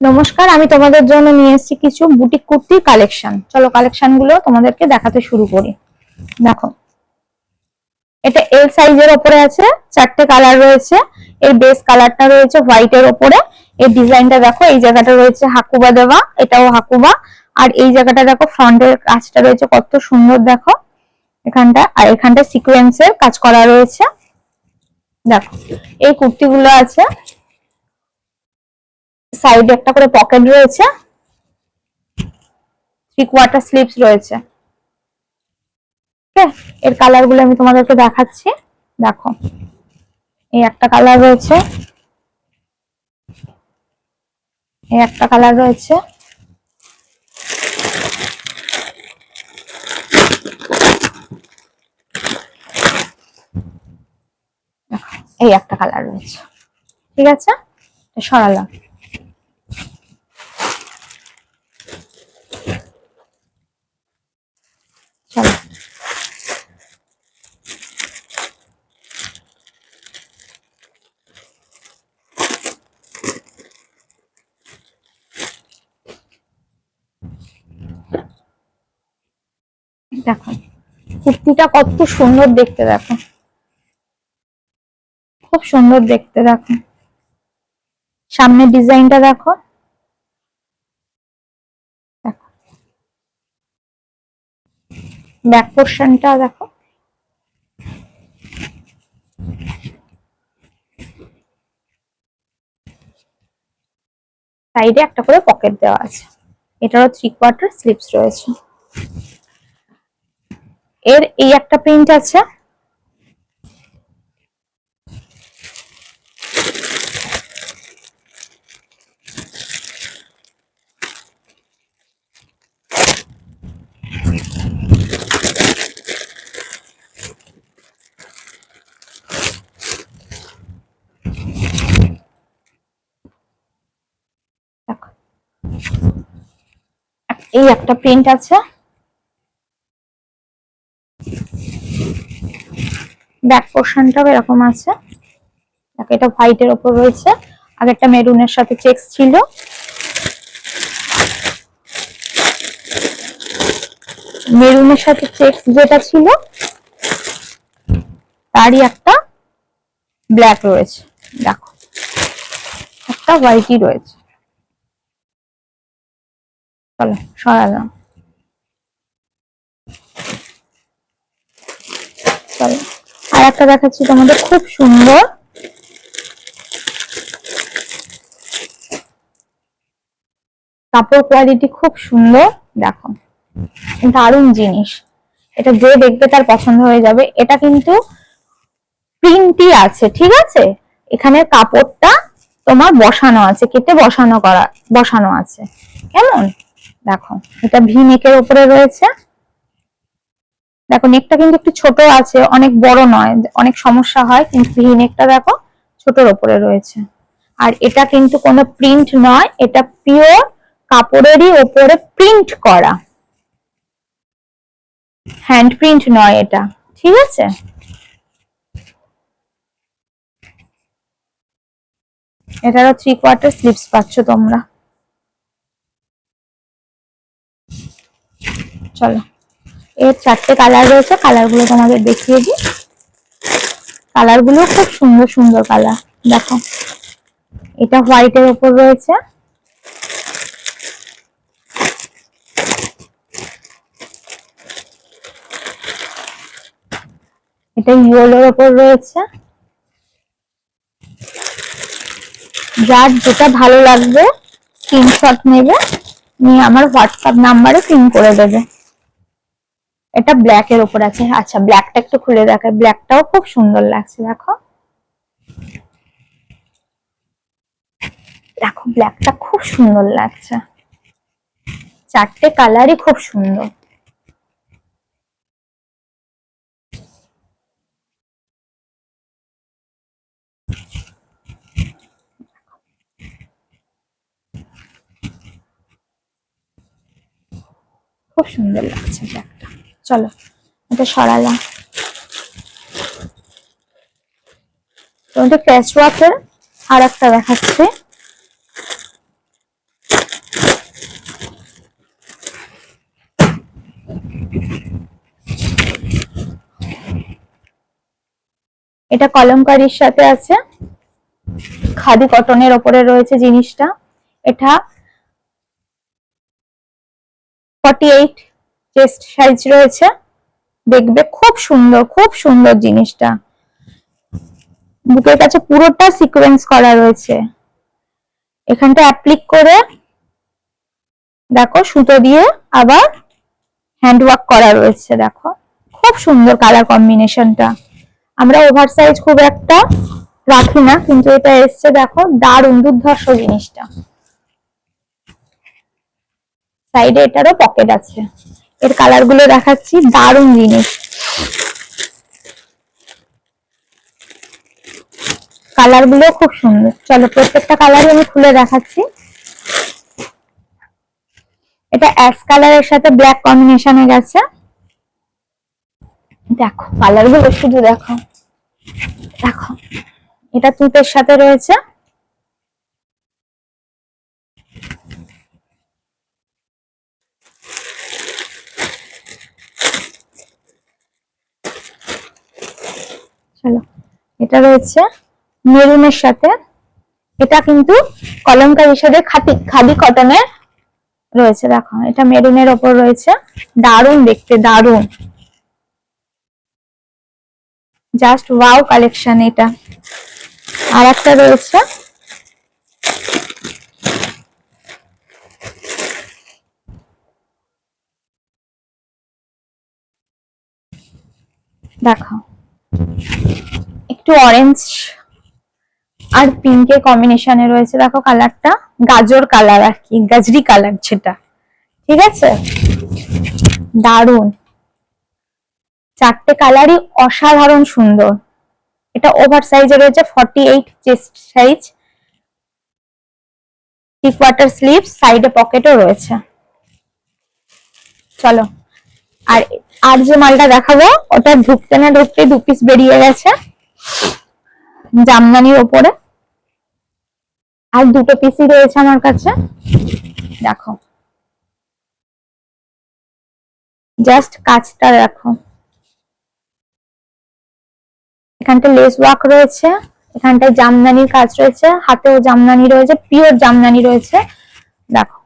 নমস্কার, আমি তোমাদের জন্য নিয়ে এসেছি কিছু বুটিক কুর্তির কালেকশন। চলো কালেকশন গুলো তোমাদেরকে দেখাতে শুরু করি। দেখো, এটা এল সাইজের ওপরে আছে, চারটে কালার রয়েছে। এর বেস কালারটা রয়েছে হোয়াইট এর ওপরে। এর ডিজাইনটা দেখো, এই জায়গাটা রয়েছে হাকুবা দেওয়া, এটাও হাকুবা। আর এই জায়গাটা দেখো, ফ্রন্টের কাজটা রয়েছে কত সুন্দর দেখো এখানটা। আর এখানটা সিকোয়েন্সের কাজ করা রয়েছে। দেখো, এই কুর্তিগুলো আছে, সাইডে একটা করে পকেট রয়েছে, 3/4 স্লিভস রয়েছে। এর কালার গুলো আমি তোমাদেরকে দেখাচ্ছি। দেখো, এই একটা কালার রয়েছে, এই একটা কালার রয়েছে, এই একটা কালার রয়েছে। ঠিক আছে, সরালাম। চলো, দেখো কুর্তিটা কত সুন্দর দেখতে, দেখো খুব সুন্দর দেখতে। দেখো সামনের ডিজাইনটা দেখো, দেখো ব্যাক পোর্শনটা দেখো, সাইডে একটা করে পকেট দেওয়া আছে। এটারও 3/4 স্লিভস রয়েছে। এর এই একটা প্রিন্ট আছে, দেখো এই একটা প্রিন্ট আছে, ব্যাক পোর্শনটাও এরকম আছে। দেখো, এটা হোয়াইটের ওপর রয়েছে, আর একটা মেরুনের সাথে চেকস ছিল। মেরুনের সাথে চেকস যেটা ছিল তারই একটা ব্ল্যাক রয়েছে। দেখো, একটা হোয়াইটই রয়েছে। চলো সরালাম। চলো আর একটা দেখাচ্ছি তোমাদের, খুব সুন্দর। কাপড় কোয়ালিটি খুব সুন্দর, দেখো দারুণ জিনিস। এটা যে দেখবে তার পছন্দ হয়ে যাবে। এটা কিন্তু প্রিন্টই আছে, ঠিক আছে। এখানে কাপড়টা তোমার বসানো আছে, কেটে বসানো আছে। কেমন দেখো, এটা ভি নেকের উপরে রয়েছে। দেখো নেকটা কিন্তু একটু ছোট আছে, অনেক বড় নয়, অনেক সমস্যা হয়, কিন্তু ভি নেকটা দেখো ছোটর উপরে রয়েছে। আর এটা কিন্তু কোনো প্রিন্ট নয়, এটা পিওর কাপড়েরই উপরে প্রিন্ট করা, হ্যান্ড প্রিন্ট নয় এটা, ঠিক আছে। এটারও 3/4 স্লিভস পাচ্ছ তোমরা। চলো, এর চারটে কালার রয়েছে, কালার গুলো তোমাদের দেখিয়ে দিই। কালার গুলো খুব সুন্দর সুন্দর কালার। দেখো, এটা হোয়াইটের উপর রয়েছে, এটা ইয়েলোর উপর রয়েছে। যার যেটা ভালো লাগবে স্ক্রিনশট নেবে, নিয়ে আমার হোয়াটসঅ্যাপ নাম্বারে পিন করে দেবে। এটা ব্ল্যাক এর উপর আছে। আচ্ছা, ব্ল্যাকটা একটু খুলে দেখায়, ব্ল্যাকটাও খুব সুন্দর লাগছে। দেখো, দেখো ব্ল্যাকটা খুব সুন্দর লাগছে। চারটে কালারই খুব সুন্দর। খুব সুন্দর লাগছে ব্ল্যাকটা। চলো এটা সরালাম। তোমাদের প্যাচ ওয়ার্কের আর একটা দেখাচ্ছি। এটা কলমকারীর সাথে আছে, খাদি কটনের ওপরে রয়েছে জিনিসটা। এটা 48 চেস্ট সাইজ রয়েছে, দেখবে খুব সুন্দর জিনিসটা। বুকের কাছে পুরোটা সিকোয়েন্স করা রয়েছে, এখানটা অ্যাপ্লিক করে দেখো সুতো দিয়ে আবার হ্যান্ড ওয়ার্ক করা রয়েছে। দেখো খুব সুন্দর কালার কম্বিনেশনটা। আমরা ওভার সাইজ খুব একটা রাখি না, কিন্তু এটা এসছে দেখো, দারুণ দুর্ধর্ষ জিনিসটা। সাইডে এটারও পকেট আছে। এর কালার গুলো দেখাচ্ছি, দারুণ জিনিস, কালার গুলো খুব সুন্দর। চলো প্রত্যেকটা কালারই আমি খুলে দেখাচ্ছি। এটা অ্যাশ কালারের সাথে ব্ল্যাক কম্বিনেশনে গেছে। দেখো কালার গুলো শুধু দেখো, দেখো এটা তুতের সাথে রয়েছে। চলো এটা রয়েছে মেরুনের সাথে, এটা কিন্তু কলমকারীর সাথে খাদি কটনের রয়েছে। দেখো এটা মেরুনের ওপর রয়েছে, দারুণ দেখতে, দারুণ, জাস্ট ওয়াও কালেকশন এটা। আর একটা রয়েছে দেখো, একটু অরেঞ্জ আর পিঙ্কের কম্বিনেশনে রয়েছে। দেখো কালারটা গাজর কালার আর কি, গাজরি কালার যেটা, ঠিক আছে, দারুণ। চারটে কালারই অসাধারণ সুন্দর। এটা ওভার সাইজে রয়েছে, 48 চেস্ট সাইজ, 3/4 স্লিভ, সাইডে পকেটও রয়েছে। চলো আর আর যে মালটা দেখাবো, ওটা ঢুকতে না ঢুকতে 2 পিস বেরিয়ে গেছে জামদানির ওপরে, আর 2টো পিসই রয়েছে আমার কাছে। দেখো জাস্ট কাজটা দেখো, এখানটা লেস ওয়ার্ক রয়েছে, এখানটায় জামদানির কাজ রয়েছে, হাতেও জামদানি রয়েছে, পিওর জামদানি রয়েছে। দেখো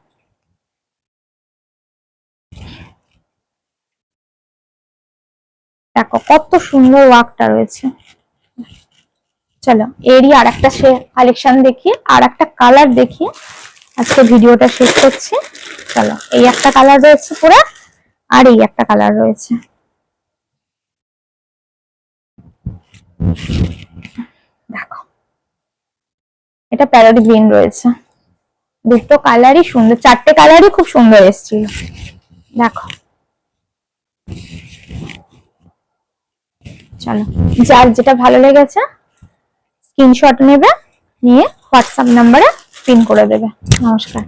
দেখো কত সুন্দর ওয়ার্কটা রয়েছে। চলো এরই আর একটা কালেকশন দেখি, আর একটা কালার দেখি, আজকে ভিডিওটা শেষ করছি। চলো এই একটা কালার রয়েছে পুরো, আর এই একটা কালার রয়েছে। দেখো এটা প্যারোট গ্রিন রয়েছে, দুটো কালারই সুন্দর, চারটে কালারই খুব সুন্দর এসেছিল। দেখো চলো যার যেটা ভালো লেগেছে স্ক্রিনশট নেবে, নিয়ে হোয়াটসঅ্যাপ নাম্বারে পিন করে দেবে। নমস্কার।